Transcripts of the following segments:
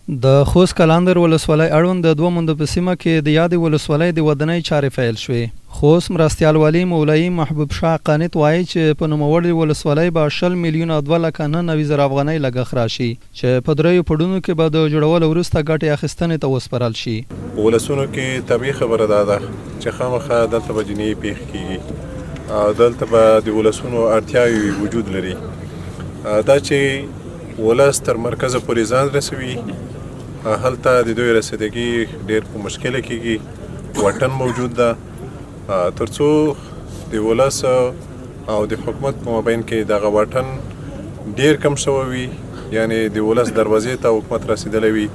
د خوست قلندر ولسوالۍ اړوند د دوه مندو په سیمه کې د یادې ولسوالۍ د ودانۍ چارې پیل شوې. خوست مرستیال والي مولوي محبوب شاه قانت وایي چې په نوموړې ولسوالۍ به 20 میلیونه 2,99,000 افغانۍ لګښت راشي چې په دریو پړونو کې به د جوړولو وروسته ګټې اخیستنې ته وسپارل شي. ولسونو کې طبیعي خبره ده چې خامخا دلته به جنۍ پیښ کېږي او دلته به د ولسونو اړتیاوې وجود لري. دا چې ولس تر مرکزه پورې ځان رسوي هلته د دوی رسیدګي ډېر په مشکله کېږي. واټن موجود ده تر څو د ولس او د حکومت په مابین کې دغه واټن ډېر کم شوی وي، یعنې د ولس دروازې ته حکومت رسیدلی وي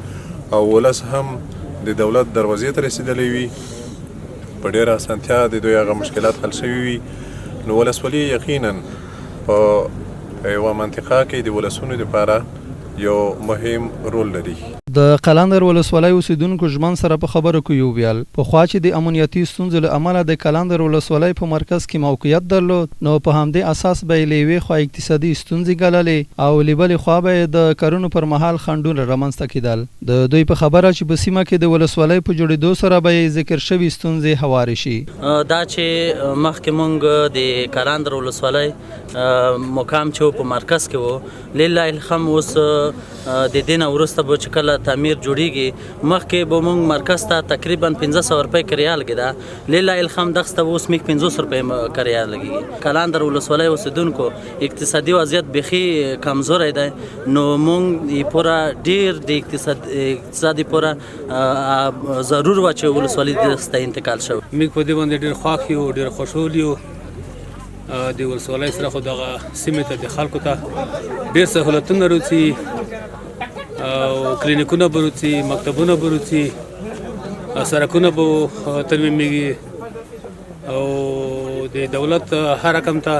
او ولس هم د دولت دروازې ته رسیدلی وي، په ډېره اسانتیا د دوی هغه مشکلات حل شوي وي. نو ولسوالي یقینا په یوه منطقه کې د ولسونو لپاره یو مهم رول لري. د قلندر ولسوالۍ اوسیدونکو ژمن سره په خبرو کې یو ویل پخوا چې د امنیتي ستونزو له امله د قلندر ولسوالۍ په مرکز کې موقعیت درلود، نو په همدې اساس به یې له یوې خوا اقتصادي ستونزې ګاللې او له بلې خوا به یې د کارونو پر مهال خنډونه رامنځته کېدل. د دوی په خبره چې په سیمه کې د ولسوالۍ په جوړېدو سره به یې ذکر شوي ستونزې هوارې شي. دا چې مخکې مونږ د قلندر ولسوالۍ مقام چې په مرکز کې و، لله الحمد اوس د دې نه وروسته به چې کله تعمیر جوړیږي مخکې به مونږ مرکز ته تقریبا 1500 روپۍ کرایه لګېده، لله الحمد دغسې ته اوس میږ 500 روپۍ کرایه لګېږي. قلندر ولسوالۍ اوسېدونکو اقتصادي وضعیت بیخي کمزوری دی، نو مونږ یې پوره ډېر د اقتصادي پوره ضرور وه چې ولسوالۍ دغسې ته انتقال شوی. موږ په دې باندې ډېر خوښ یو، ډېر خوشحال یو. د ولسوالۍ سره خو دغه سیمې ته د خلکو ته ډېر سهولتونه روڅي او کلینیکونه به روڅي، مکتبونه به روڅي، سړکونه به ترمیمېږي او د دولت هر رقم ته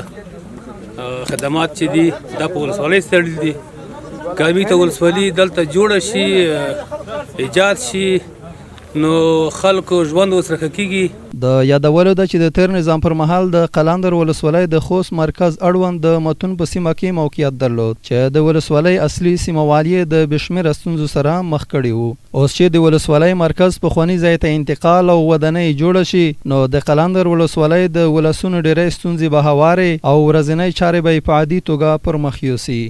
خدمات چې دي دا په ولسوالۍ تړلي دي. که موږ ته ولسوالي دلته جوړه شي، ایجاد شي، نو خلکو ژوند ورسره ښه کېږي. د یادولو ده چې د تېر نظام پر مهال د قلندر ولسوالۍ د خوست مرکز اړوند د متون په سیمه کې موقعیت درلود چې د ولسوالۍ اصلي سیمه والي د بې شمېره ستونزو سره مخ کړي وو. اوس چې د ولسوالۍ مرکز پخواني ځای ته انتقال او ودانۍ جوړه شي، نو د قلندر ولسوالۍ د ولسونو ډېری ستونزې به هوارې او ورځنۍ چارې به یې په عادي توګه پر مخ یوسي.